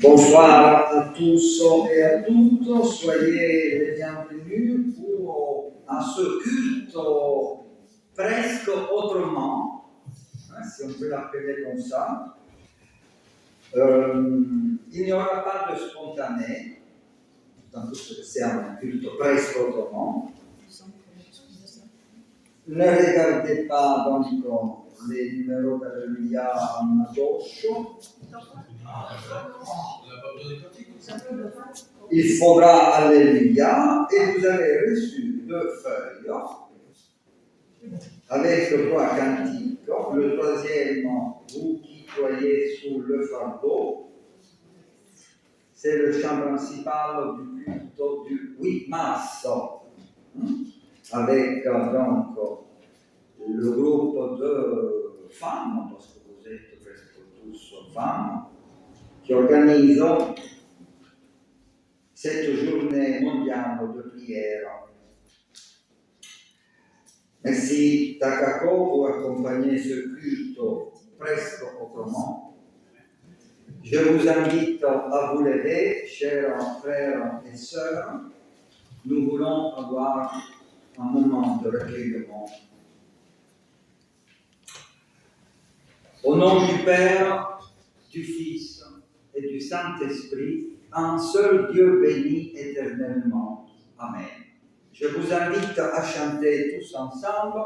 Bonsoir à tous et à toutes, soyez les bienvenus à ce culte presque autrement, si on peut l'appeler comme ça. Il n'y aura pas de spontané, tant que c'est un culte presque autrement. Ne regardez pas donc les numéros d'Alléluia à gauche. Il faudra Alléluia et vous avez reçu deux feuilles avec le trois cantiques. Le troisième, vous qui croyez sous le fardeau, c'est le chant principal du culte du 8 mars, avec donc le groupe de femmes, parce que vous êtes presque tous femmes, qui organisent cette journée mondiale de prière. Merci Takako pour accompagner ce culte presque autrement. Je vous invite à vous lever, chers frères et sœurs. Nous voulons avoir un moment de recueillement. Au nom du Père, du Fils et du Saint-Esprit, un seul Dieu béni éternellement. Amen. Je vous invite à chanter tous ensemble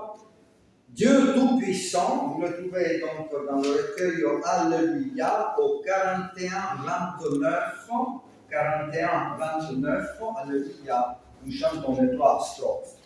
Dieu Tout-Puissant. Vous le trouvez donc dans le recueil Alléluia au 41-29. 41-29, Alléluia. Nous chantons les trois strophes.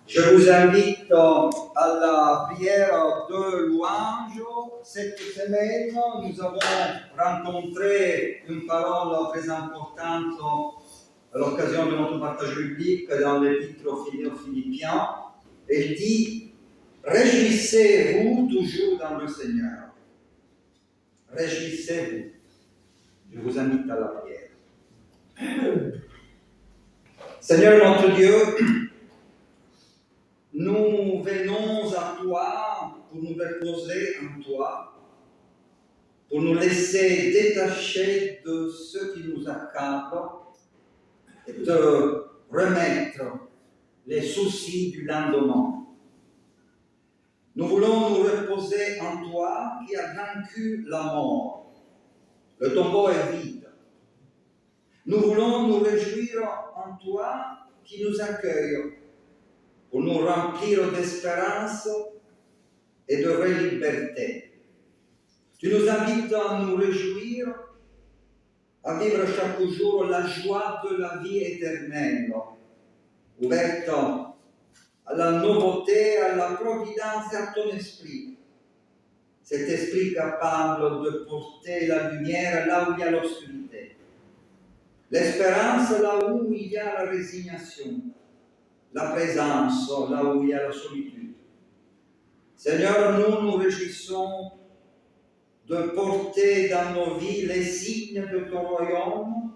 Je vous invite à la prière de louange. Cette semaine, nous avons rencontré une parole très importante à l'occasion de notre partage biblique dans l'Épître aux Philippiens. Elle dit « Réjouissez-vous toujours dans le Seigneur. » Réjouissez-vous. Je vous invite à la prière. Seigneur notre Dieu, nous venons à toi pour nous reposer en toi, pour nous laisser détacher de ce qui nous accable et de remettre les soucis du lendemain. Nous voulons nous reposer en toi qui as vaincu la mort. Le tombeau est vide. Nous voulons nous réjouir en toi qui nous accueille pour nous remplir d'espérance et de vraie liberté. Tu nous invites à nous réjouir, à vivre chaque jour la joie de la vie éternelle, ouverte à la nouveauté, à la providence et à ton esprit. Cet esprit capable de porter la lumière là où il y a l'obscurité. L'espérance là où il y a la résignation. La présence là où il y a la solitude. Seigneur, nous nous réjouissons de porter dans nos vies les signes de ton royaume.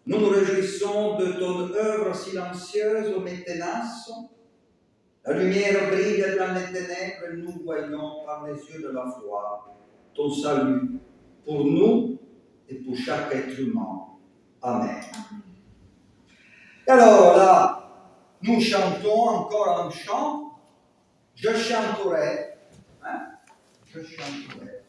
Nous nous réjouissons de ton œuvre silencieuse mais tenace. La lumière brille dans les ténèbres et nous voyons par les yeux de la foi ton salut pour nous et pour chaque être humain. Amen. Et alors là, nous chantons encore un chant. Je chanterai. Hein? Je chanterai.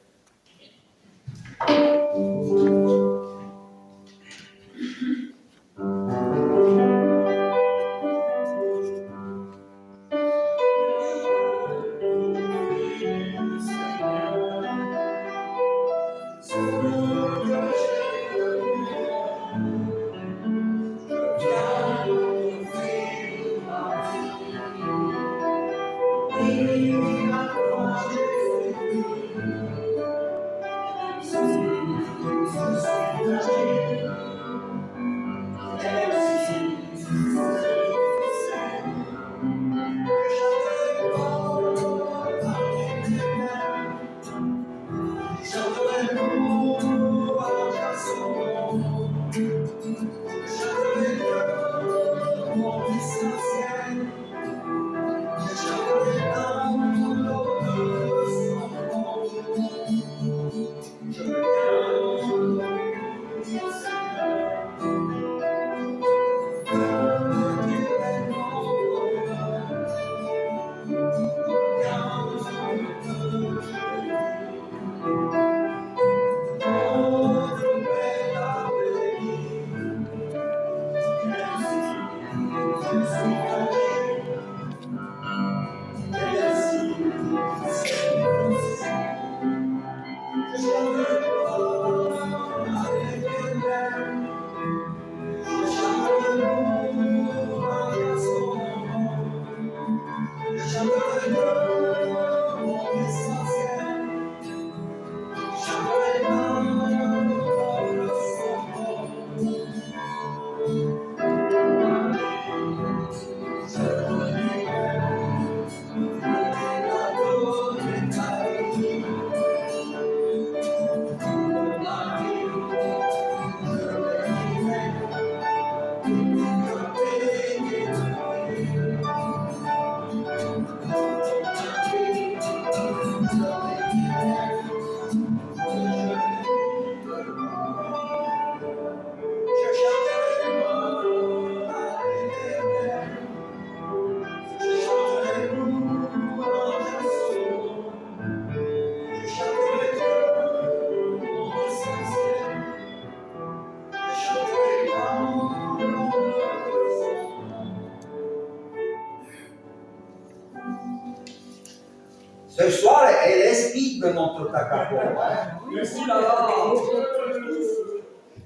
Ce soir est l'esprit de notre Takako. Hein? Merci. Là, là.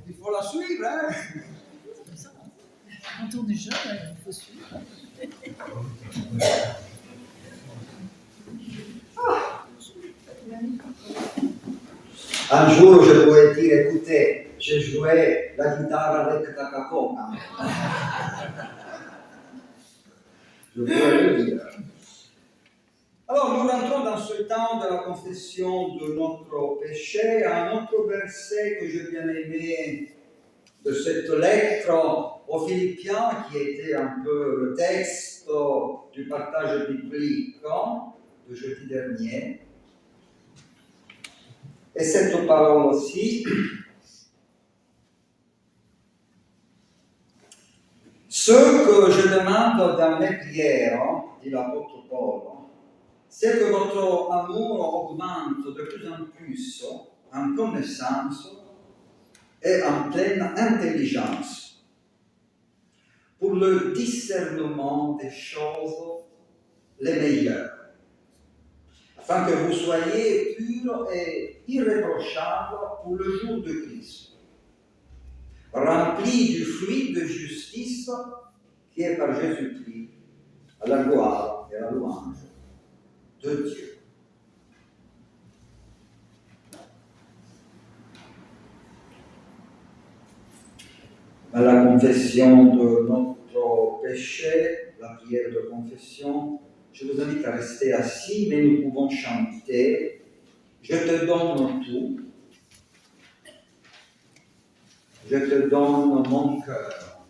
Il faut la suivre. Hein? Quand on est jeune, il faut suivre. Un jour, je pourrais dire, écoutez, j'ai joué la guitare avec Takako. Hein? Je pourrais le dire. Alors, nous rentrons dans ce temps de la confession de notre péché, un autre verset que j'ai bien aimé de cette lettre aux Philippiens, qui était un peu le texte du partage biblique de jeudi dernier. Et cette parole aussi, ce que je demande dans mes prières, dit l'apôtre Paul, c'est que votre amour augmente de plus en plus en connaissance et en pleine intelligence pour le discernement des choses les meilleures, afin que vous soyez purs et irréprochables pour le jour de Christ, remplis du fruit de justice qui est par Jésus-Christ, à la gloire et à la louange de Dieu. À la confession de notre péché, la prière de confession, je vous invite à rester assis, mais nous pouvons chanter « Je te donne tout, je te donne mon cœur ».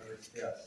Restez assis.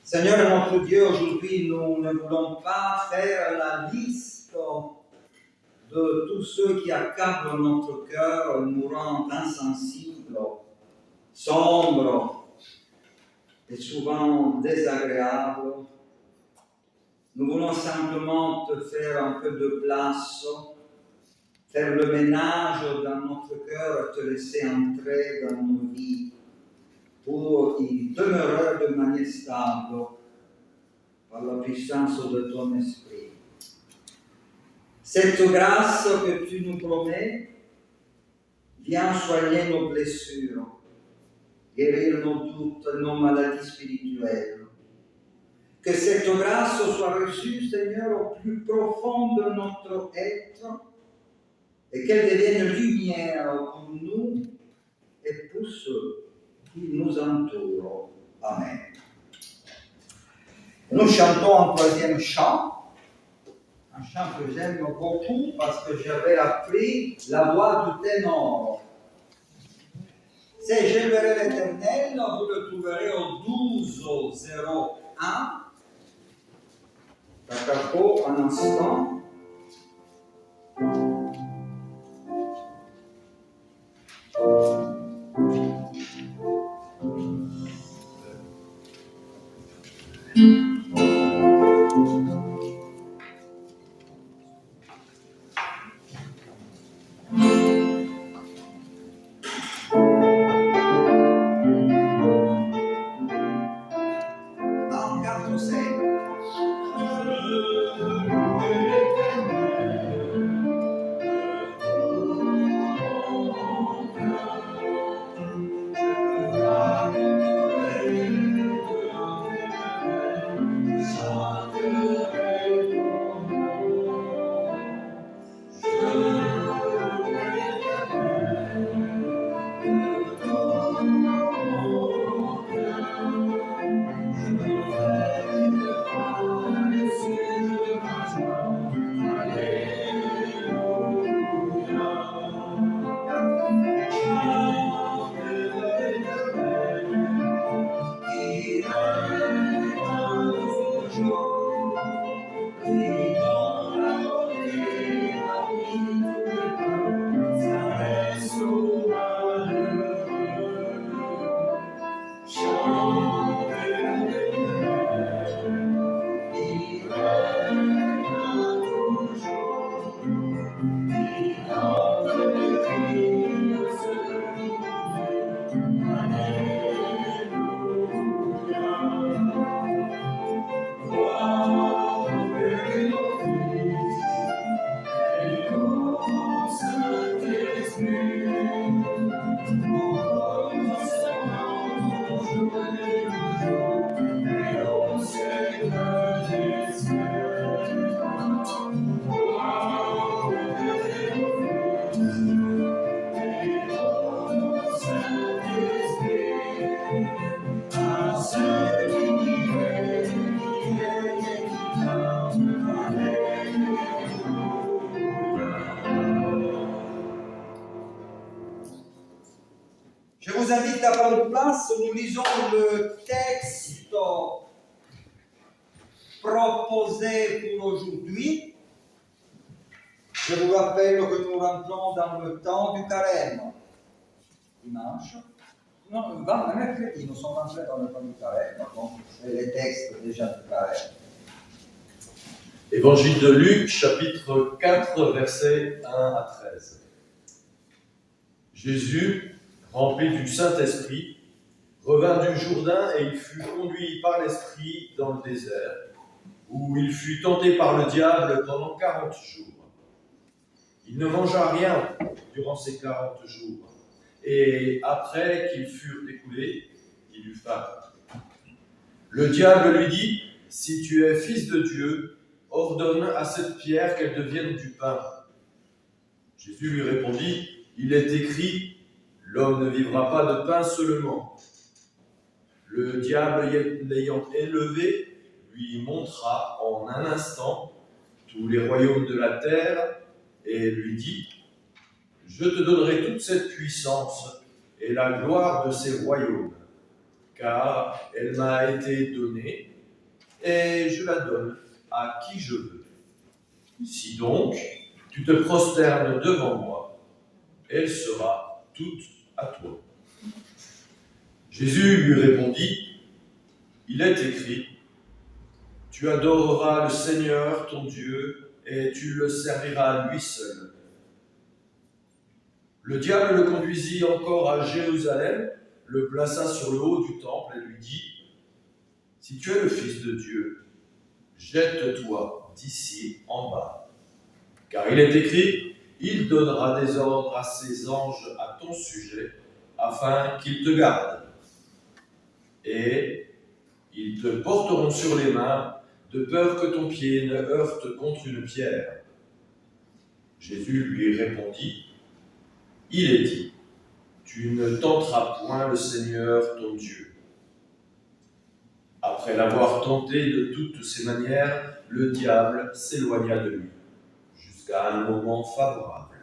Seigneur notre Dieu, aujourd'hui nous ne voulons pas faire la liste de tous ceux qui accablent notre cœur, nous rendent insensibles, sombres et souvent désagréables. Nous voulons simplement te faire un peu de place, faire le ménage dans notre cœur, te laisser entrer dans nos vies pour y demeurer de manière stable par la puissance de ton esprit. Cette grâce que tu nous promets vient soigner nos blessures, guérir nos doutes, nos maladies spirituelles. Que cette grâce soit reçue, Seigneur, au plus profond de notre être et qu'elle devienne lumière pour nous et pour ceux qui nous entourent. Amen. Nous chantons un troisième chant, un chant que j'aime beaucoup parce que j'avais appris la voix du ténor. C'est « J'aimerai l'Éternel », vous le trouverez au 1201. Da capo un instant. Un, quatre, cinq. Je vous invite à prendre place, nous lisons le texte proposé pour aujourd'hui. Je vous rappelle que nous rentrons dans le temps du carême. Dimanche. Non, mercredi, nous sommes entrés dans le temps du carême. Donc, c'est les textes déjà du carême. Évangile de Luc, chapitre 4, versets 1 à 13. Jésus, rempli du Saint-Esprit, revint du Jourdain et il fut conduit par l'Esprit dans le désert, où il fut tenté par le diable pendant 40 jours. Il ne mangea rien durant ces 40 jours, et après qu'ils furent écoulés, il eut faim. Le diable lui dit, « Si tu es fils de Dieu, ordonne à cette pierre qu'elle devienne du pain. » Jésus lui répondit, « Il est écrit, l'homme ne vivra pas de pain seulement. » Le diable l'ayant élevé, lui montra en un instant tous les royaumes de la terre et lui dit, « Je te donnerai toute cette puissance et la gloire de ces royaumes, car elle m'a été donnée et je la donne à qui je veux. Si donc tu te prosternes devant moi, elle sera toute à toi. » Jésus lui répondit, « Il est écrit, tu adoreras le Seigneur ton Dieu et tu le serviras lui seul. » Le diable le conduisit encore à Jérusalem, le plaça sur le haut du temple et lui dit, « Si tu es le Fils de Dieu, jette-toi d'ici en bas. Car il est écrit, il donnera des ordres à ses anges à ton sujet, afin qu'ils te gardent. Et ils te porteront sur les mains, de peur que ton pied ne heurte contre une pierre. » Jésus lui répondit, « Il est dit, tu ne tenteras point le Seigneur ton Dieu. » Après l'avoir tenté de toutes ses manières, le diable s'éloigna de lui, jusqu'à un moment favorable.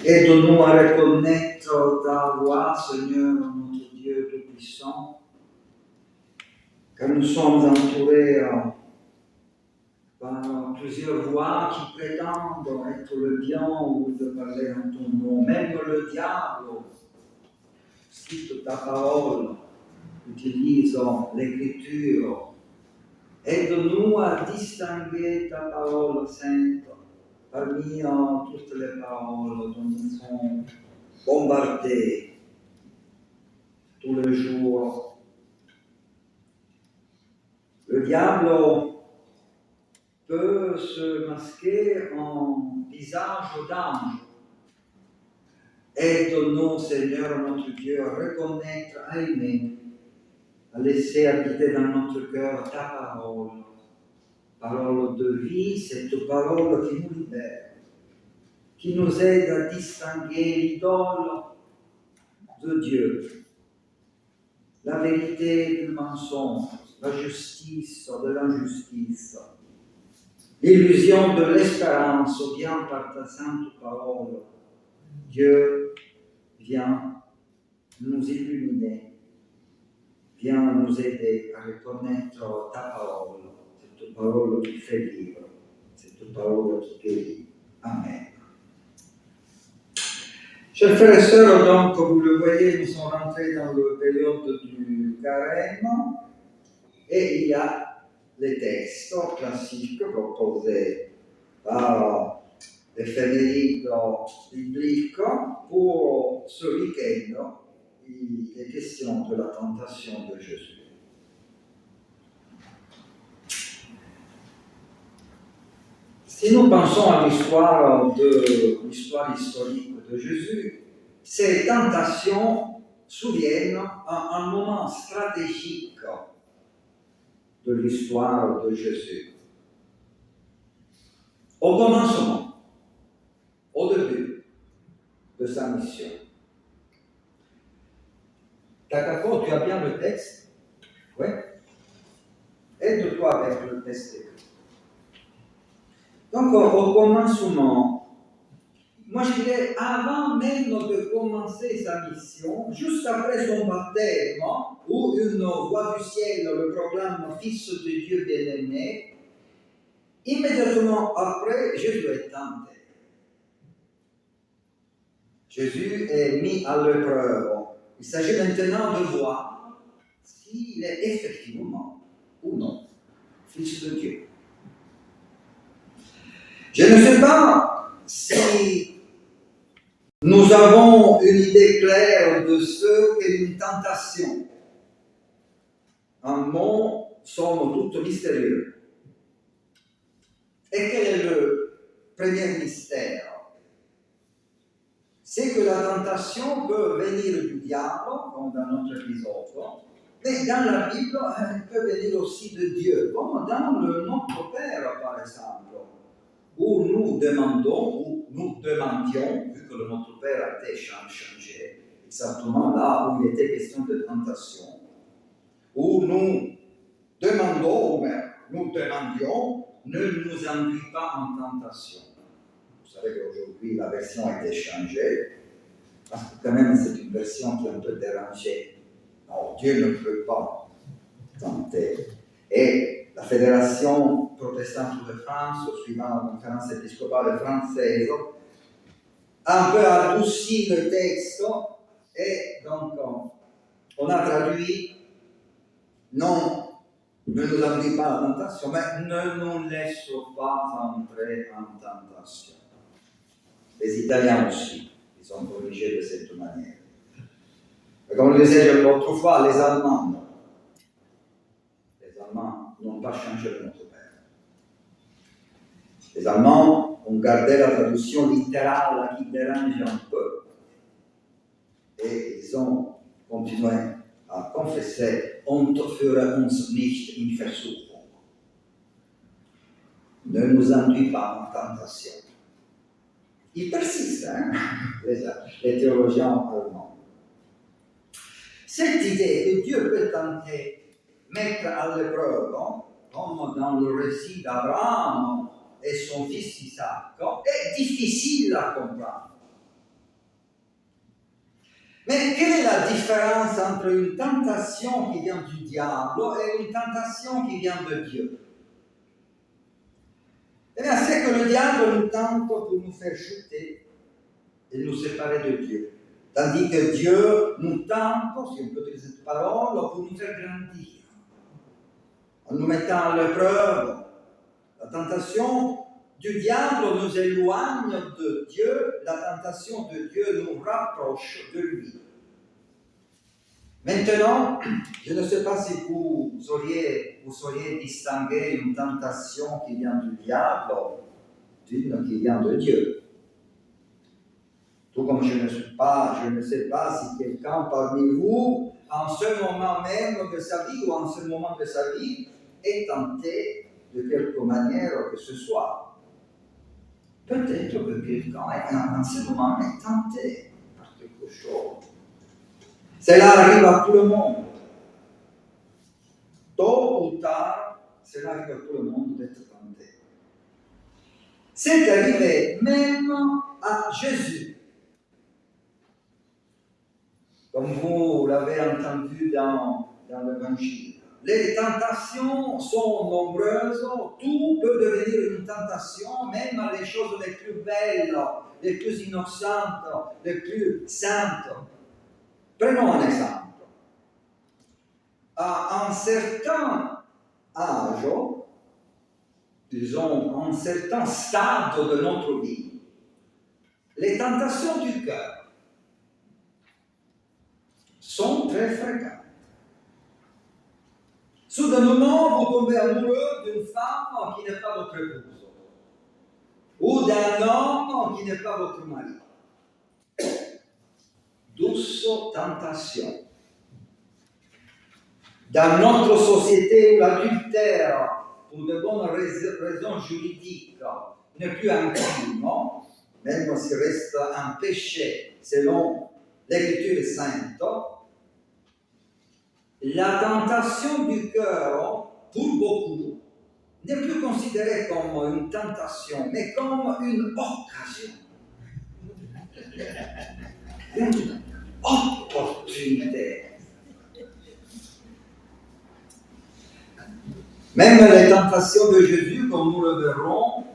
Aide-nous à reconnaître ta voix, Seigneur, notre Dieu Tout-Puissant, car nous sommes entourés par plusieurs voix qui prétendent être le bien ou de parler en ton nom. Même le diable cite ta parole, utilise l'écriture. Aide-nous à distinguer ta parole sainte parmi toutes les paroles dont nous sommes bombardés tous les jours. Le diable peut se masquer en visage d'ange. Aide-nous, Seigneur, notre Dieu, à reconnaître, à aimer, à laisser habiter dans notre cœur ta parole. Parole de vie, cette parole qui nous libère, qui nous aide à distinguer l'idole de Dieu, la vérité du mensonge, la justice de l'injustice, l'illusion de l'espérance vient par ta sainte parole. Dieu vient nous illuminer, vient nous aider à reconnaître ta parole, cette parole qui fait vivre, cette parole qui guérit. Amen. Chers frères et sœurs, donc, vous le voyez, nous sommes rentrés dans la période du carême et il y a les textes classiques proposés par l'éphéméride biblique pour ce week-end. Il est question de la tentation de Jésus. Si nous pensons à l'histoire historique de Jésus, ces tentations souviennent un moment stratégique de l'histoire de Jésus. Au commencement, au début de sa mission. Takako, tu as bien le texte? Oui. Aide-toi avec le texte. Donc, au commencement, moi je dirais, avant même de commencer sa mission, juste après son baptême, où une voix du ciel le proclame Fils de Dieu bien-aimé, immédiatement après, Jésus est tenté. Jésus est mis à l'épreuve. Il s'agit maintenant de voir s'il est effectivement ou non Fils de Dieu. Je ne sais pas si nous avons une idée claire de ce qu'est une tentation. Un mot, somme toute, mystérieux. Et quel est le premier mystère? C'est que la tentation peut venir du diable, comme dans notre épisode, mais dans la Bible, elle peut venir aussi de Dieu, comme dans notre Père, par exemple. Où nous demandions, vu que notre Père a été changé, exactement là où il était question de tentation, où nous demandions, ne nous induis pas en tentation. Vous savez qu'aujourd'hui la version a été changée, parce que quand même c'est une version qui est un peu dérangée. Non, Dieu ne peut pas tenter. Et la Fédération protestante de France, suivant la conférence épiscopale française, un peu adouci le texte et donc on a traduit non, ne nous induis pas à la tentation, mais ne nous laisse pas entrer en tentation. Les Italiens aussi, ils sont corrigés de cette manière. Et comme le disais autrefois, les Allemands n'ont pas changé de notre père. Les Allemands ont gardé la traduction littérale qui dérange un peu. Et ils ont continué à confesser und führe uns nicht in Versuchung. Ne nous induis pas en tentation. Ils persistent, hein, les théologiens allemands. Cette idée que Dieu peut tenter, mettre à l'épreuve, comme dans le récit d'Abraham et son fils Isaac, est difficile à comprendre. Mais quelle est la différence entre une tentation qui vient du diable et une tentation qui vient de Dieu? Eh bien, c'est que le diable nous tente pour nous faire chuter et nous séparer de Dieu. Tandis que Dieu nous tente, si on peut utiliser cette parole, pour nous faire grandir. En nous mettant à l'épreuve, la tentation du diable nous éloigne de Dieu, la tentation de Dieu nous rapproche de lui. Maintenant, je ne sais pas si vous sauriez distinguer une tentation qui vient du diable d'une qui vient de Dieu. Tout comme je ne sais pas si quelqu'un parmi vous, en ce moment même de sa vie ou en ce moment de sa vie, est tenté de quelque manière que ce soit. Peut-être que quelqu'un en ce moment est tenté par quelque chose. Cela arrive à tout le monde. Tôt ou tard, cela arrive à tout le monde d'être tenté. C'est arrivé même à Jésus. Comme vous l'avez entendu dans l'Évangile. Les tentations sont nombreuses, tout peut devenir une tentation, même les choses les plus belles, les plus innocentes, les plus saintes. Prenons un exemple. À un certain âge, disons, à un certain stade de notre vie, les tentations du cœur sont très fréquentes. Soudainement, vous tombez amoureux d'une femme qui n'est pas votre épouse, ou d'un homme qui n'est pas votre mari. Douce tentation. Dans notre société où l'adultère, pour de bonnes raisons juridiques, n'est plus un crime, même s'il reste un péché selon l'Écriture sainte, la tentation du cœur, pour beaucoup, n'est plus considérée comme une tentation, mais comme une occasion. Une opportunité. Même les tentations de Jésus, comme nous le verrons,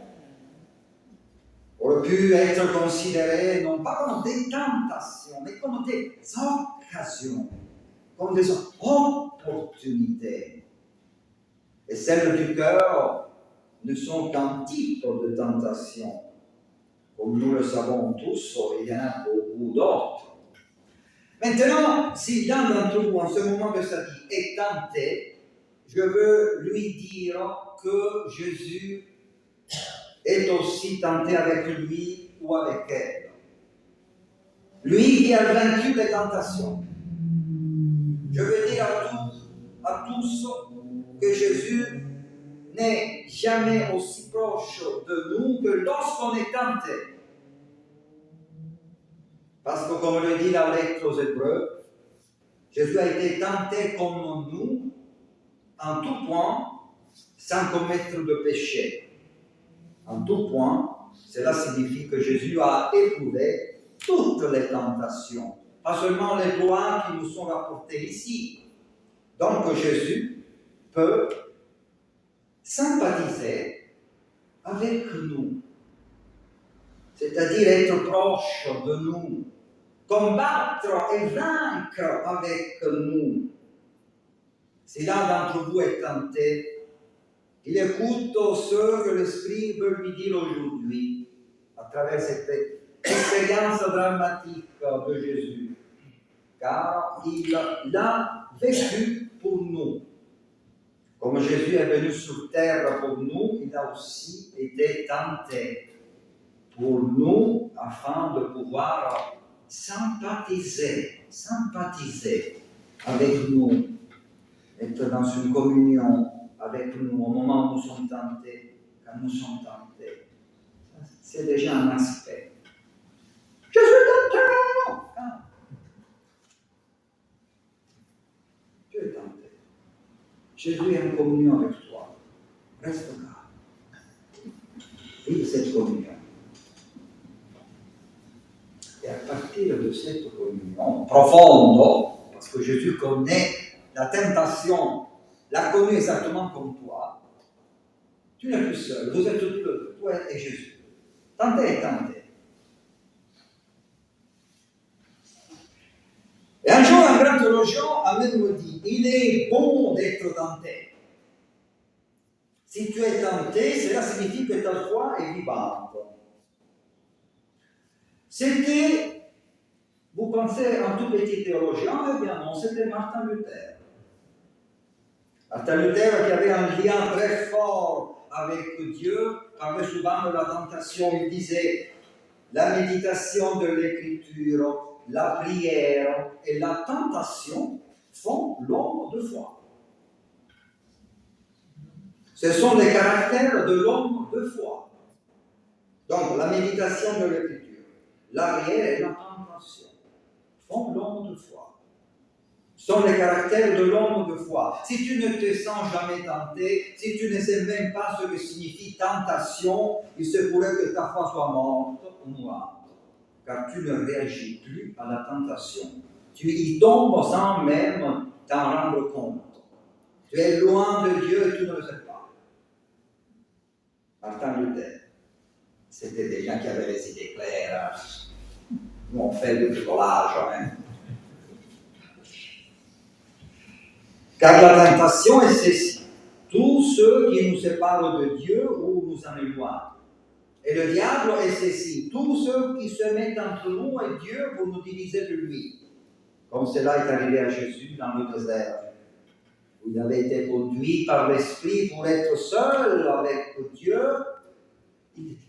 auraient pu être considérées non pas comme des tentations, mais comme des occasions, comme des opportunités. Et celles du cœur ne sont qu'un type de tentation. Comme nous le savons tous, il y en a beaucoup d'autres. Maintenant, si l'un d'entre vous, en ce moment de sa vie, est tenté, je veux lui dire que Jésus est aussi tenté avec lui ou avec elle. Lui qui a vaincu les tentations. Je veux dire à tous que Jésus n'est jamais aussi proche de nous que lorsqu'on est tenté. Parce que comme le dit la lettre aux Hébreux, Jésus a été tenté comme nous, en tout point, sans commettre de péché. En tout point, cela signifie que Jésus a éprouvé toutes les tentations, pas seulement les lois qui nous sont rapportées ici. Donc Jésus peut sympathiser avec nous. c'est-à-dire être proche de nous, combattre et vaincre avec nous. Si l'un d'entre vous est tenté, il écoute ce que l'Esprit veut lui dire aujourd'hui à travers cette expérience dramatique de Jésus, car il l'a vécu pour nous. Comme Jésus est venu sur terre pour nous, il a aussi été tenté pour nous afin de pouvoir sympathiser avec nous, être dans une communion avec nous au moment où nous sommes tentés, quand nous sommes tentés. C'est déjà un aspect. Je suis tenté! Tu es tenté. Jésus est en communion avec toi. Reste là. Vive cette communion. Et à partir de cette communion profonde, parce que Jésus connaît la tentation, l'a connue exactement comme toi, tu n'es plus seul, vous êtes tous deux, toi et Jésus. Tenté. Et un jour, un grand théologien a même dit, il est bon d'être tenté. Si tu es tenté, cela signifie que ta foi est vivante. C'était, vous pensez, un tout petit théologien? Eh bien non, c'était Martin Luther. Martin Luther qui avait un lien très fort avec Dieu, parlait souvent de la tentation. Il disait, la méditation de l'écriture, la prière et la tentation font l'homme de foi. Ce sont les caractères de l'homme de foi. Donc, la méditation de l'écriture, la prière et la tentation font l'homme de foi. Ce sont les caractères de l'homme de foi. Si tu ne te sens jamais tenté, si tu ne sais même pas ce que signifie tentation, il se pourrait que ta foi soit morte ou mourante, car tu ne réagis plus à la tentation. Tu y tombes sans même t'en rendre compte. Tu es loin de Dieu et tu ne le sais pas. Martin Luther, c'était des gens qui avaient les idées claires. Nous, on fait du bricolage. Car la tentation est ceci. Tous ceux qui nous séparent de Dieu ou nous en éloignent. Et le diable est ceci. Tous ceux qui se mettent entre nous et Dieu pour nous diviser de lui. Comme cela est arrivé à Jésus dans le désert. Où il avait été conduit par l'Esprit pour être seul avec Dieu.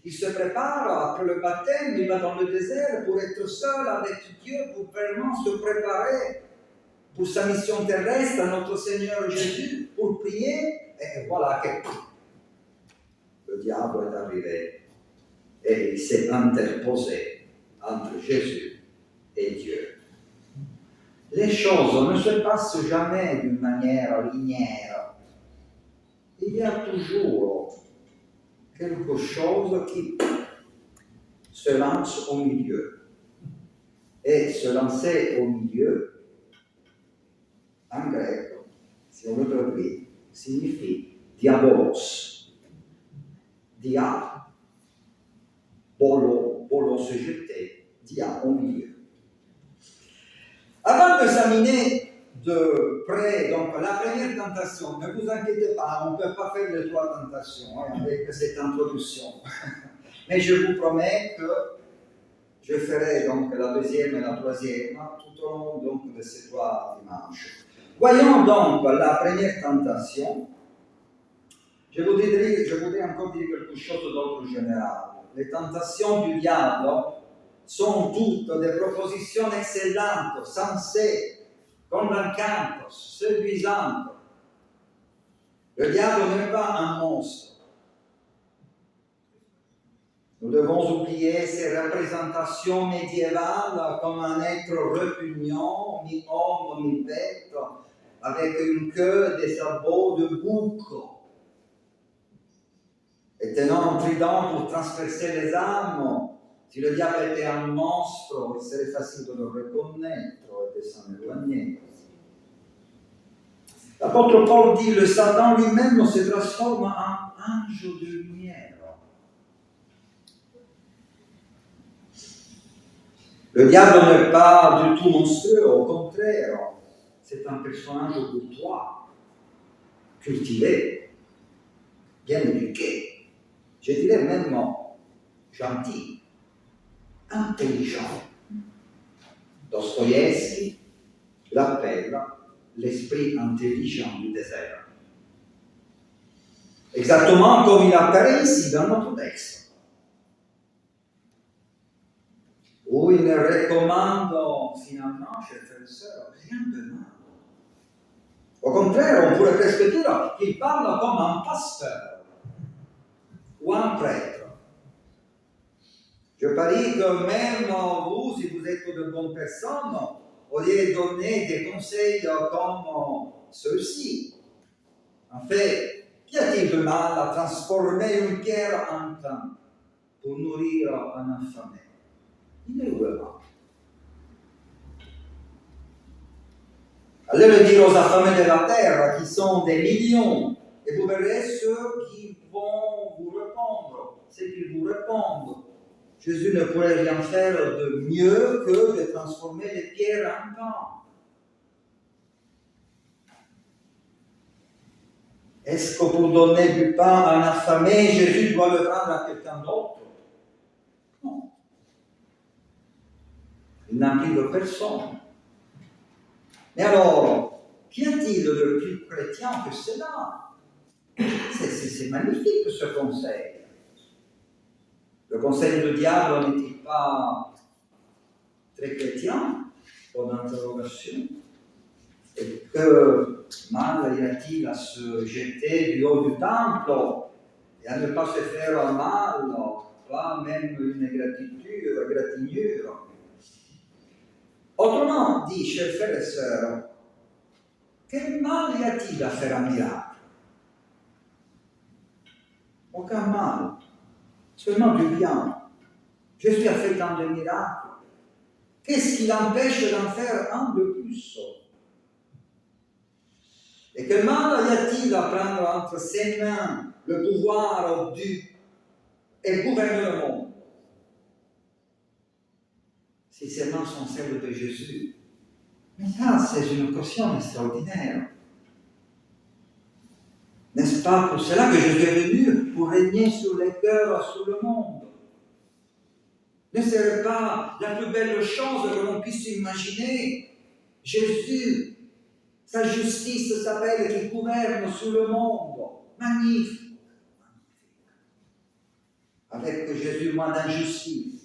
Il se prépare après le baptême, il va dans le désert pour être seul avec Dieu, pour vraiment se préparer pour sa mission terrestre à notre Seigneur Jésus, pour prier. Et voilà que le diable est arrivé et il s'est interposé entre Jésus et Dieu. Les choses ne se passent jamais d'une manière linéaire. Il y a toujours quelque chose qui se lance au milieu. Et se lancer au milieu, en grec, si on le traduit, signifie diabolos. Dia, bolo se jeter, dia au milieu. Avant d'examiner de près donc, la première tentation, ne vous inquiétez pas, on ne peut pas faire les trois tentations avec cette introduction. Mais je vous promets que je ferai donc la deuxième et la troisième tout au long donc, de ces trois dimanches. Voyons donc la première tentation. Je voudrais encore dire quelque chose d'autre général. Les tentations du diable sont toutes des propositions excellentes, sensées, convaincantes, séduisantes. Le diable n'est pas un monstre. Nous devons oublier ces représentations médiévales comme un être répugnant, mi-homme, mi-bête, avec une queue, des sabots de bouc, et tenant un trident pour transpercer les âmes. Si le diable était un monstre, il serait facile de le reconnaître et de s'en éloigner. L'apôtre Paul dit, le Satan lui-même se transforme en ange de lumière. Le diable n'est pas du tout monstrueux, au contraire, c'est un personnage courtois, cultivé, bien éduqué, je dirais même gentil, intelligent. Dostoïevski l'appelle l'esprit intelligent du désert. Exactement comme il apparaît ici dans notre texte, où il ne recommande finalement, chers frères et sœurs, rien de mal. Au contraire, on pourrait presque dire qu'il parle comme un pasteur ou un prêtre. Je parie que même vous, si vous êtes de bonnes personnes, auriez donné des conseils comme ceux-ci. En fait, qu'y a-t-il de mal à transformer une pierre en pain pour nourrir un affamé? Il est où le mal? Allez le dire aux affamés de la terre, qui sont des millions, et vous verrez ceux qui vont vous répondre, ceux qui vous répondent. Jésus ne pourrait rien faire de mieux que de transformer les pierres en pain. Est-ce que pour donner du pain à un affamé, Jésus doit le prendre à quelqu'un d'autre? Non. Il n'a pris de personne. Mais alors, qu'y a-t-il de plus chrétien que cela? C'est magnifique ce conseil. Le conseil du diable n'est-il pas très chrétien? Pour l'interrogation. Et que mal y a-t-il à se jeter du haut du temple et à ne pas se faire un mal, pas même une égratignure? Autrement dit, chers frères et sœurs, quel mal y a-t-il à faire un miracle? Aucun mal, seulement du bien. Jésus a fait tant de miracles. Qu'est-ce qui l'empêche d'en faire un de plus? Et quel mal y a-t-il à prendre entre ses mains le pouvoir et gouverner le monde? Si ses mains sont celles de Jésus, mais ça, c'est une caution extraordinaire. N'est-ce pas pour cela que Jésus est venu, pour régner sur les cœurs, sur le monde? Ne serait pas la plus belle chose que l'on puisse imaginer? Jésus, sa justice s'appelle qui gouverne sur le monde. Magnifique. Avec Jésus, moins d'injustice.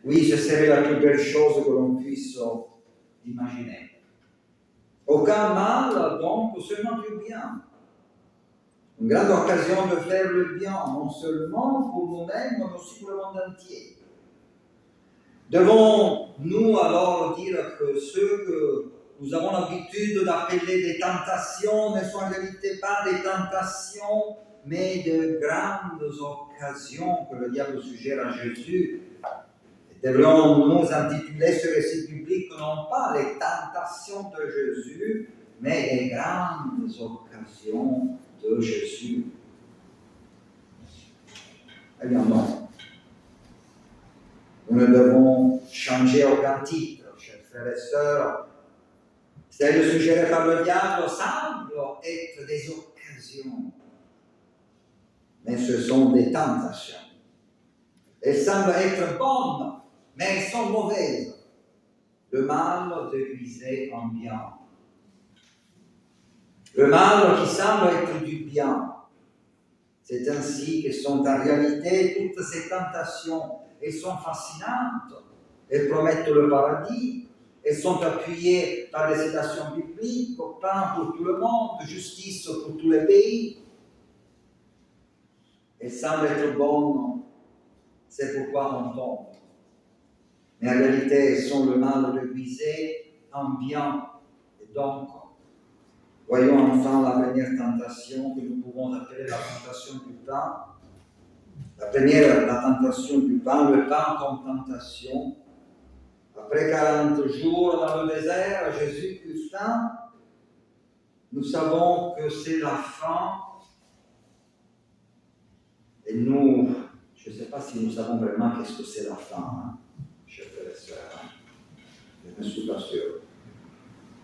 Oui, ce serait la plus belle chose que l'on puisse imaginer. Aucun mal, donc, seulement du bien. Une grande occasion de faire le bien, non seulement pour nous-mêmes, mais aussi pour le monde entier. Devons-nous alors dire que ceux que nous avons l'habitude d'appeler des tentations ne sont en réalité pas des tentations, mais de grandes occasions que le diable suggère à Jésus? Devrions-nous intituler ce récit biblique non pas les tentations de Jésus, mais les grandes occasions de Jésus? Eh bien non. Nous ne devons changer aucun titre, chers frères et sœurs. Celles suggérées par le diable semblent être des occasions, mais ce sont des tentations. Elles semblent être bonnes, mais elles sont mauvaises. Le mal déguisé en bien. Le mal qui semble être du bien. C'est ainsi que sont en réalité toutes ces tentations. Elles sont fascinantes, elles promettent le paradis, elles sont appuyées par des citations bibliques, pain pour tout le monde, justice pour tous les pays. Elles semblent être bonnes, c'est pourquoi on tombe. Mais en réalité, elles sont le mal déguisé en bien. Et donc, voyons enfin la première tentation que nous pouvons appeler la tentation du pain. La première, la tentation du pain, le pain comme tentation. Après 40 jours dans le désert, Jésus eut faim. Nous savons que c'est la faim. Et nous, Je ne sais pas si nous savons vraiment qu'est-ce que c'est la faim, hein, chers frères et sœurs. Je ne suis pas sûr.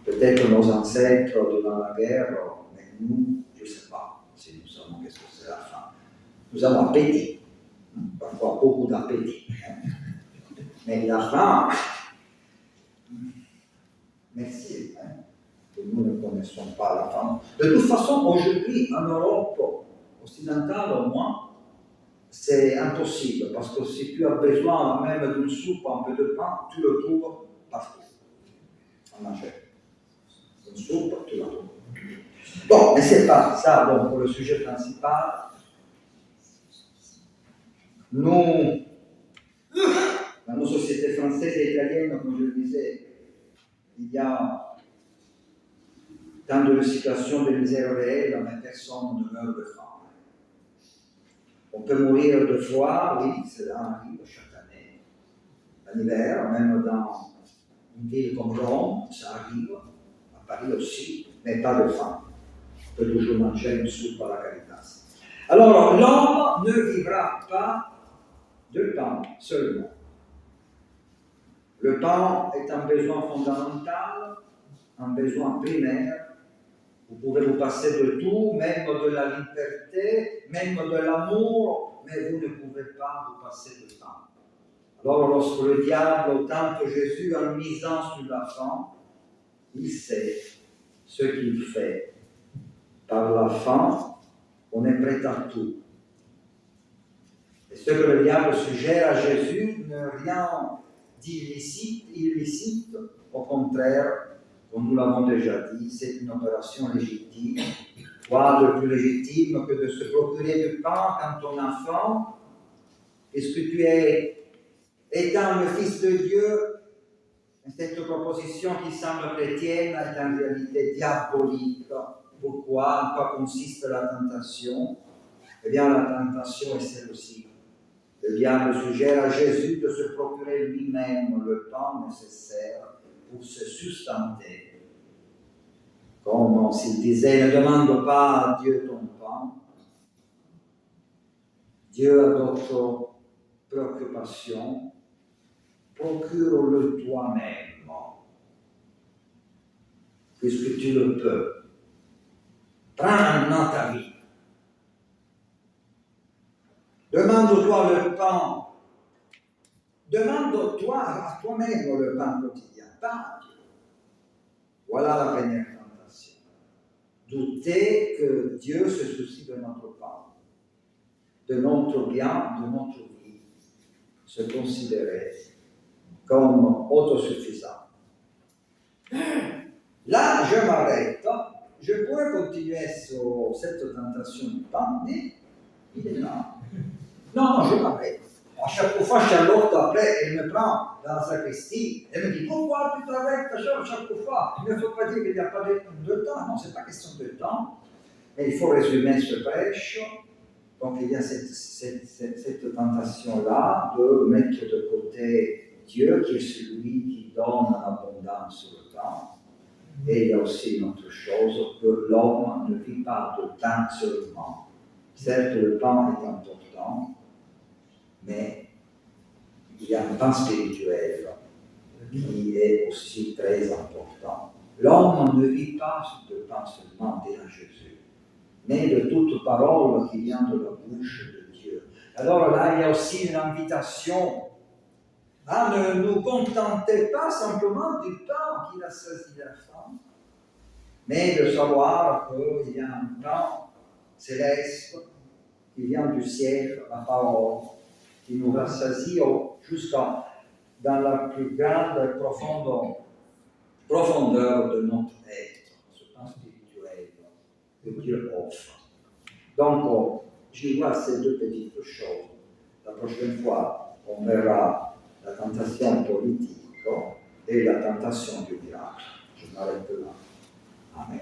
Peut-être nos ancêtres durant la guerre, mais nous, je ne sais pas si nous savons qu'est-ce que c'est la faim. Nous avons appétit, parfois beaucoup d'appétit. Mais la faim, merci, que nous ne connaissons pas la faim. De toute façon, aujourd'hui, en Europe occidentale au moins, c'est impossible, parce que si tu as besoin même d'une soupe, un peu de pain, tu le trouves partout. On achète. Une soupe, tu la trouves. Bon, mais c'est pas ça, bon, pour le sujet principal. Nous, dans nos sociétés françaises et italiennes, comme je le disais, il y a tant de situations de misère réelle, mais personne ne meurt de faim. On peut mourir de froid, oui, cela arrive chaque année. En hiver, même dans une ville comme Rome, ça arrive, à Paris aussi, mais pas de faim. On peut toujours manger une soupe à la Caritas. Alors, l'homme ne vivra pas de pain seulement. Le pain est un besoin fondamental, un besoin primaire. Vous pouvez vous passer de tout, même de la liberté, même de l'amour, mais vous ne pouvez pas vous passer de pain. Alors, lorsque le diable tente Jésus en misant sur la faim, il sait ce qu'il fait. Par la faim, on est prêt à tout. Et ce que le diable suggère à Jésus n'est rien d'illicite, au contraire, comme nous l'avons déjà dit, c'est une opération légitime. Quoi de plus légitime que de se procurer du pain quand on a faim? Est-ce que tu es étant le Fils de Dieu? Cette proposition qui semble chrétienne est en réalité diabolique. Pourquoi? En quoi consiste la tentation? Eh bien, la tentation est celle-ci. Le diable suggère à Jésus de se procurer lui-même le pain nécessaire pour se sustenter. Comme s'il disait, ne demande pas à Dieu ton pain. Dieu a d'autres préoccupations. Procure-le toi-même, puisque tu le peux. Prends dans ta vie. Demande-toi le pain. Demande-toi à toi-même le pain quotidien, pas à Dieu. Voilà la première tentation. Douter que Dieu se soucie de notre pain, de notre bien, de notre vie. Se considérer comme autosuffisant. Là, je m'arrête. Je pourrais continuer sur cette tentation du pain, mais il est là. Non, je m'arrête. À chaque fois, Charlotte, après, elle me prend dans la sacristie, elle me dit pourquoi tu t'arrêtes chaque fois? Il ne faut pas dire qu'il n'y a pas de temps. Non, ce n'est pas question de temps. Mais il faut résumer ce prêche. Donc, il y a cette tentation-là de mettre de côté Dieu, qui est celui qui donne en abondance le temps. Et il y a aussi une autre chose, que l'homme ne vit pas de temps seulement. Certes, le pain est important, mais il y a un pain spirituel qui est aussi très important. L'homme ne vit pas de pain seulement, dit Jésus, mais de toute parole qui vient de la bouche de Dieu. Alors là, il y a aussi une invitation à ne nous contenter pas simplement du pain qui a saisi la faim, mais de savoir qu'il y a un pain céleste qui vient du ciel, la parole, qui nous rassasie jusqu'à dans la plus grande profondeur de notre être, ce pain spirituel que Dieu offre. Donc, j'y vois ces deux petites choses. La prochaine fois, on verra la tentation politique et la tentation du miracle. Je m'arrête là. Amen.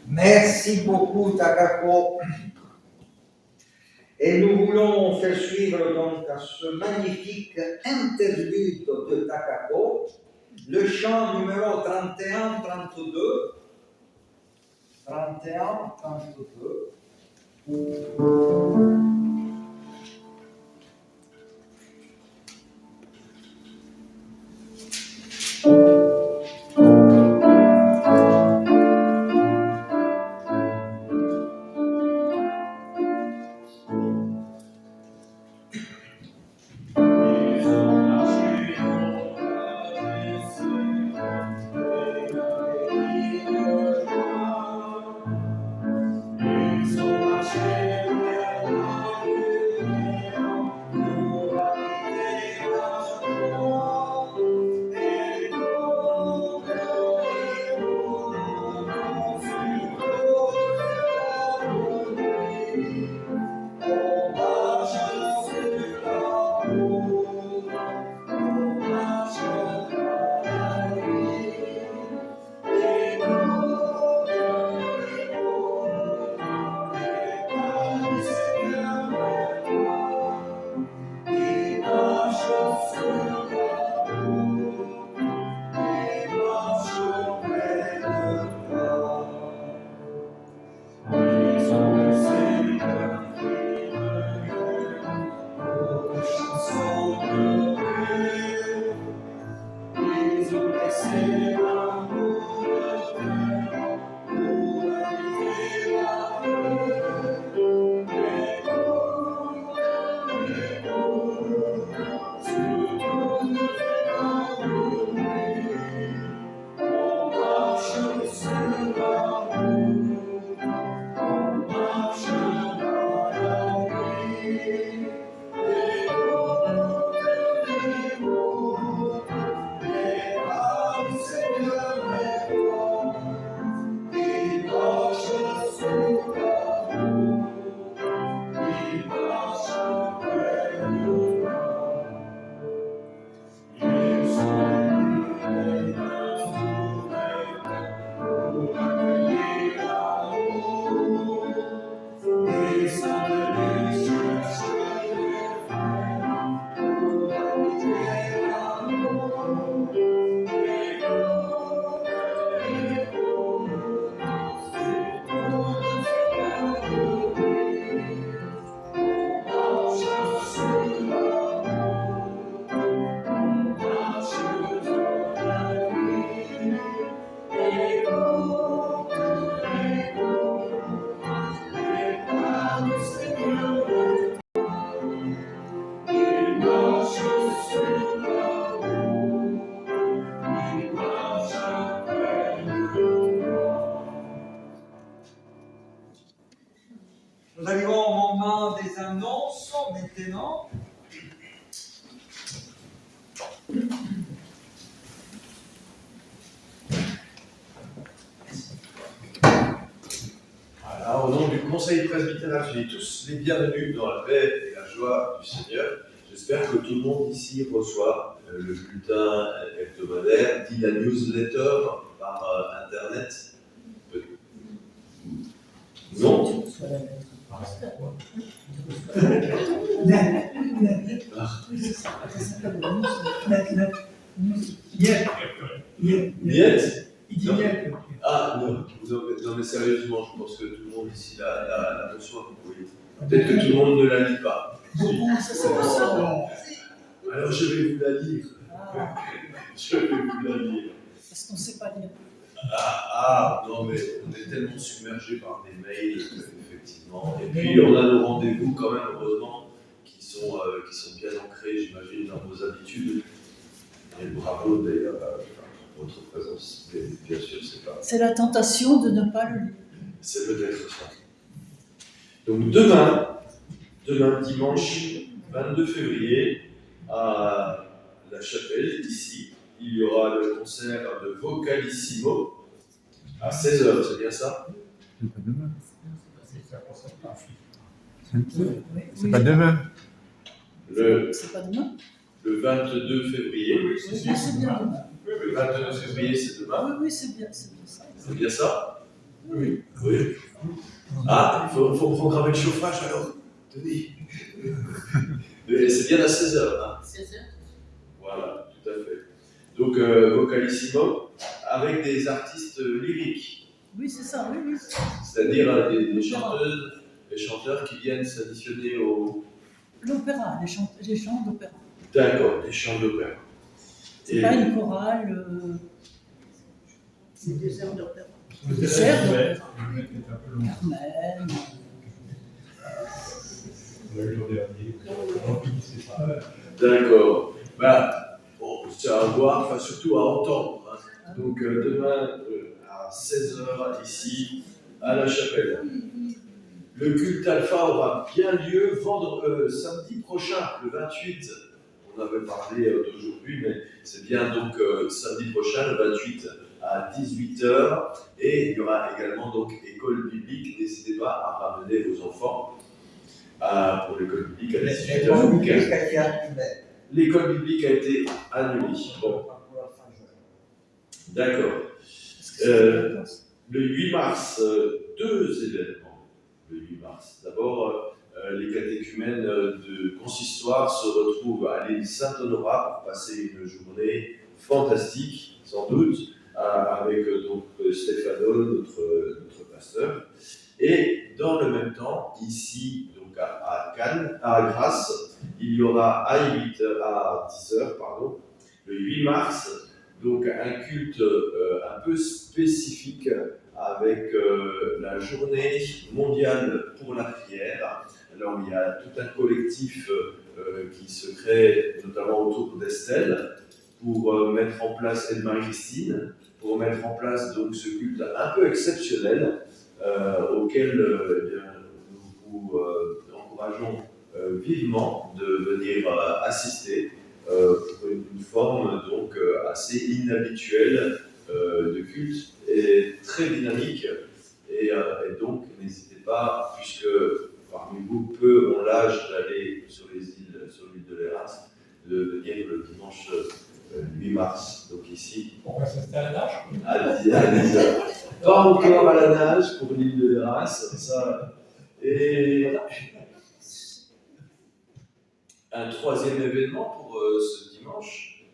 Merci beaucoup, Takako. Et nous voulons faire suivre donc à ce magnifique interlude de Takako le chant numéro 31-32. 31-32. Nous arrivons au moment des annonces maintenant. Voilà, au nom du Conseil presbytéral, soyez tous les bienvenus dans la paix et la joie du Seigneur. J'espère que tout le monde ici reçoit le bulletin hebdomadaire, dit la newsletter par Internet. Non. Niet. Il dit niet. Ah non, non, mais sérieusement, je pense que tout le monde ici la reçoit. Oui. Peut-être que tout le monde ne la lit pas. Alors je vais vous la lire. Je vais vous la lire. Parce qu'on ne sait pas lire. Non, mais on est tellement submergé par des mails, effectivement. Et puis on a nos rendez-vous quand même, heureusement, qui sont bien ancrés, j'imagine, dans vos habitudes. Et bravo d'ailleurs votre présence. Mais bien sûr, c'est pas. C'est la tentation de ne pas le lire. C'est peut-être ça. Donc demain, dimanche 22 février, à la chapelle, ici, il y aura le concert de Vocalissimo à 16h, c'est bien ça? C'est pas demain. Oui. C'est pas demain. C'est pas demain? le 22 février. Oui, c'est bien demain. Le 22 février, c'est demain. Oui, c'est bien ça. C'est bien ça? Oui. Oui. Ah, il faut programmer le chauffage alors. Tenez. Mais c'est bien à 16h. Hein. 16h. Voilà, tout à fait. Donc, Vocalissimo, avec des artistes lyriques. Oui, c'est ça, oui. C'est-à-dire des chanteuses, des chanteurs qui viennent s'additionner au. L'opéra, les chants d'opéra. D'accord, des chants d'opéra. C'est pas une chorale. C'est des airs d'opéra. Des airs d'opéra. Carmen. D'accord. Bah, bon, c'est à voir, enfin surtout à entendre. Hein. Donc demain à 16h ici, à la chapelle. Le culte alpha aura bien lieu samedi prochain, le 28. On avait parlé d'aujourd'hui, mais c'est bien donc samedi prochain, le 28 à 18h. Et il y aura également donc école biblique. N'hésitez pas à ramener vos enfants pour l'école biblique à 18h. L'école biblique a été annulée. Bon. D'accord. Le 8 mars, 2 événements. Le 8 mars. D'abord, les catéchumènes de consistoire se retrouvent à l'île Saint-Honorat pour passer une journée fantastique, sans doute, avec donc Stéphano, notre pasteur. Et dans le même temps, ici, donc à Cannes, à Grasse, il y aura à 10h, le 8 mars, donc un culte un peu spécifique avec la journée mondiale pour la prière. Alors il y a tout un collectif qui se crée notamment autour d'Estelle pour mettre en place, et de Marie-Christine, pour mettre en place donc ce culte un peu exceptionnel auquel nous vous encourageons vivement de venir assister pour une forme donc assez inhabituelle de culte et très dynamique. Et donc, n'hésitez pas, puisque parmi vous, peu ont l'âge d'aller sur l'île de l'Érasme, de venir le dimanche 8 mars. Donc ici. Pourquoi ça c'était à la nage? À 10h. Pas encore à la nage pour l'île de l'Érasme, ça. Et un troisième événement pour ce dimanche,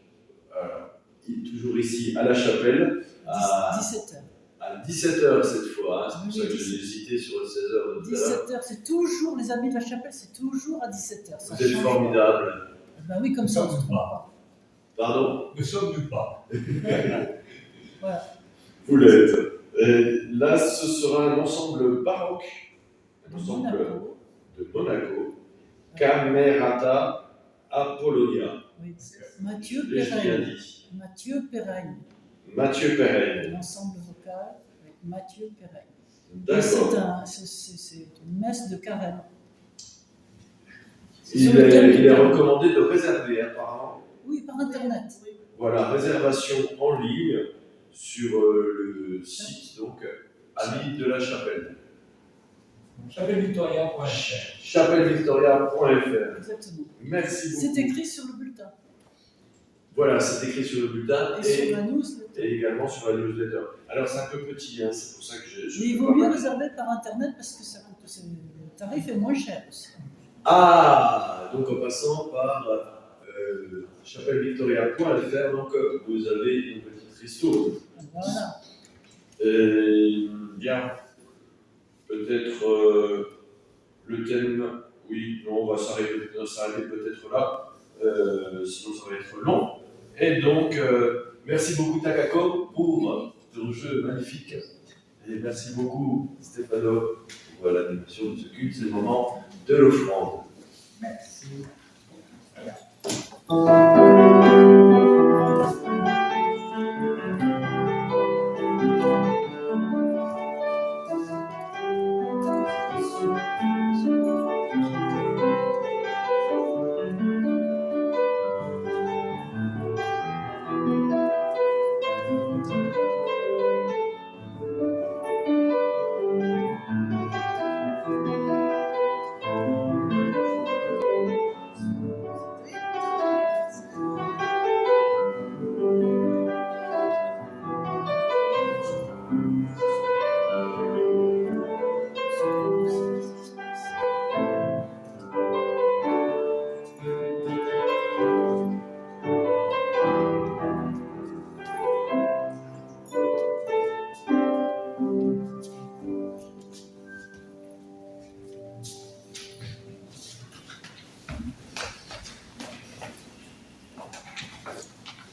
toujours ici à la chapelle, à 17h. À 17h cette fois, hein. C'est pour ça que j'ai hésité sur le 16h de tout à l'heure. 17h, c'est toujours, les amis de la chapelle, c'est toujours à 17h. Vous êtes formidables. Ben oui, comme ça, on ne se trompe pas. Pardon? Ne sommes-nous pas? Voilà. Vous l'êtes. Là, ce sera un ensemble baroque, un ensemble de Monaco, Camerata Apollonia. Oui, Mathieu J'ai bien Perrin. dit. Mathieu Perrin. Mathieu Perrin. L'ensemble vocal avec Mathieu Perrin. D'accord. C'est une messe de carême. Il est recommandé de réserver apparemment. Oui, par internet. Voilà, réservation en ligne sur le site, donc à l'île de la Chapelle. Chapelvictoria.fr. Chapelvictoria.fr. Exactement. Merci beaucoup. C'est écrit sur le bulletin. Voilà, c'est écrit sur le bulletin et sur la newsletter. Et également sur la newsletter. Alors c'est un peu petit, hein, c'est pour ça que je mais il vaut mieux réserver par internet parce que ça coûte, le tarif est moins cher aussi. Ah, donc en passant par chapelvictoria.fr, donc vous avez une petite ristourne. Voilà. Bien, peut-être le thème, oui, non, on va s'arrêter peut-être là, sinon ça va être long. Et donc, merci beaucoup Takako pour ton jeu magnifique. Et merci beaucoup Stéphano pour l'animation de ce culte, c'est le moment de l'offrande. Merci.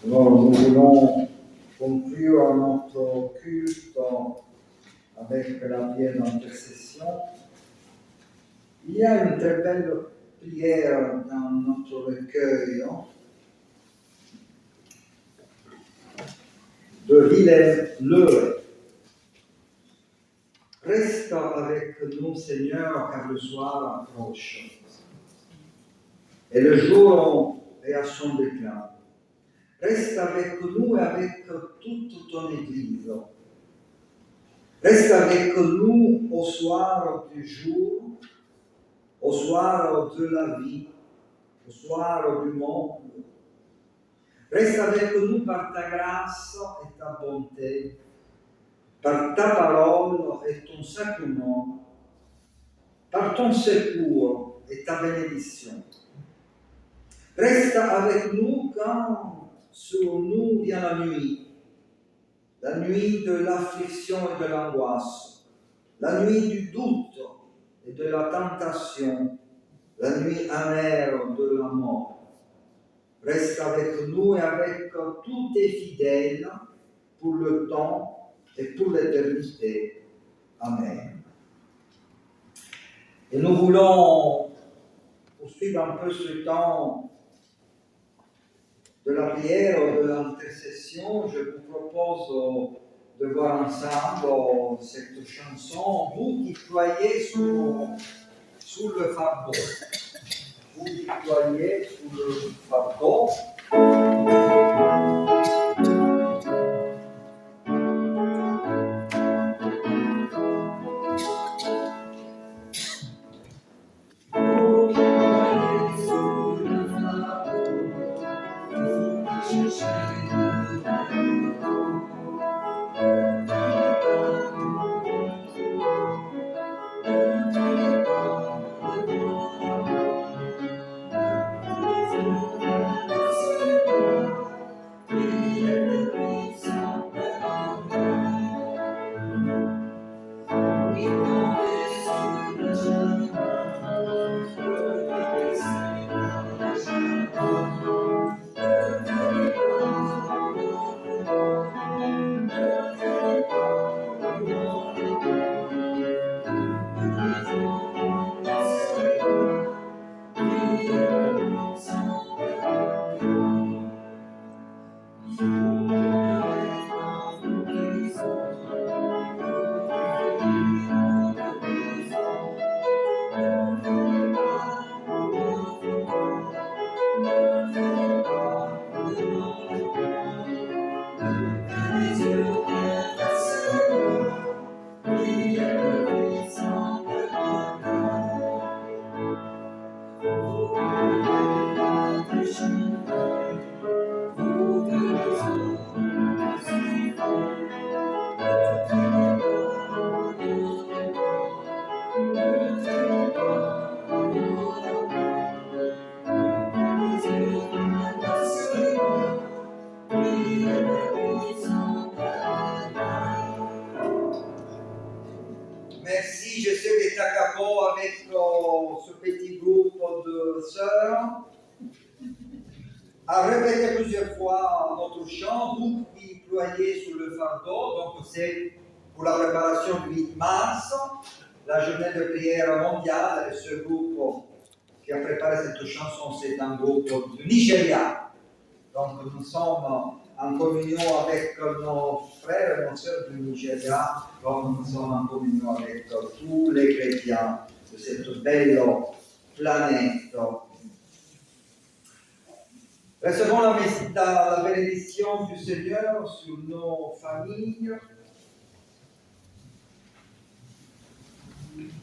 Alors, nous voulons conclure notre culte avec la prière d'intercession. Il y a une très belle prière dans notre recueil de Wilhelm Löhe. Reste avec nous, Seigneur, car le soir approche. Et le jour est à son déclin. Reste avec nous et avec toute ton Église. Reste avec nous au soir du jour, au soir de la vie, au soir du monde. Reste avec nous par ta grâce et ta bonté, par ta parole et ton sacrement, par ton secours et ta bénédiction. Reste avec nous quand sur nous vient la nuit de l'affliction et de l'angoisse, la nuit du doute et de la tentation, la nuit amère de la mort. Reste avec nous et avec tous tes fidèles pour le temps et pour l'éternité. Amen. Et nous voulons poursuivre un peu ce temps de la prière, de l'intercession. Je vous propose de voir ensemble cette chanson. Vous qui croyez sous le fardeau. Vous qui croyez sous le fardeau. Merci, je sais que Takako avec ce petit groupe de sœurs a répété plusieurs fois notre chant, vous qui ployez sur le fardeau, donc c'est pour la préparation du 8 mars, la journée de prière mondiale, et ce groupe qui a préparé cette chanson, c'est un groupe du Nigeria. Donc nous sommes en communion avec nos frères et nos sœurs du Nigeria, comme nous sommes en communion avec tous les chrétiens de cette belle planète. Recevons la bénédiction du Seigneur sur nos familles.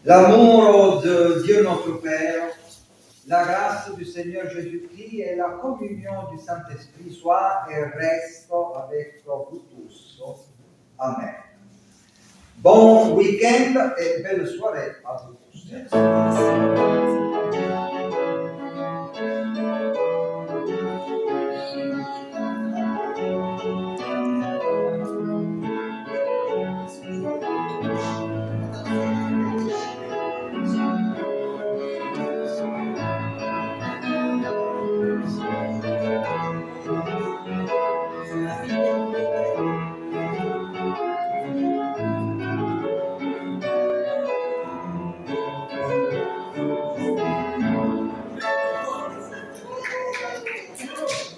L'amour de Dieu notre Père, la grâce du Seigneur Jésus-Christ et la communion du Saint-Esprit soient et restent avec vous tous. Amen. Bon week-end et belle soirée à vous tous.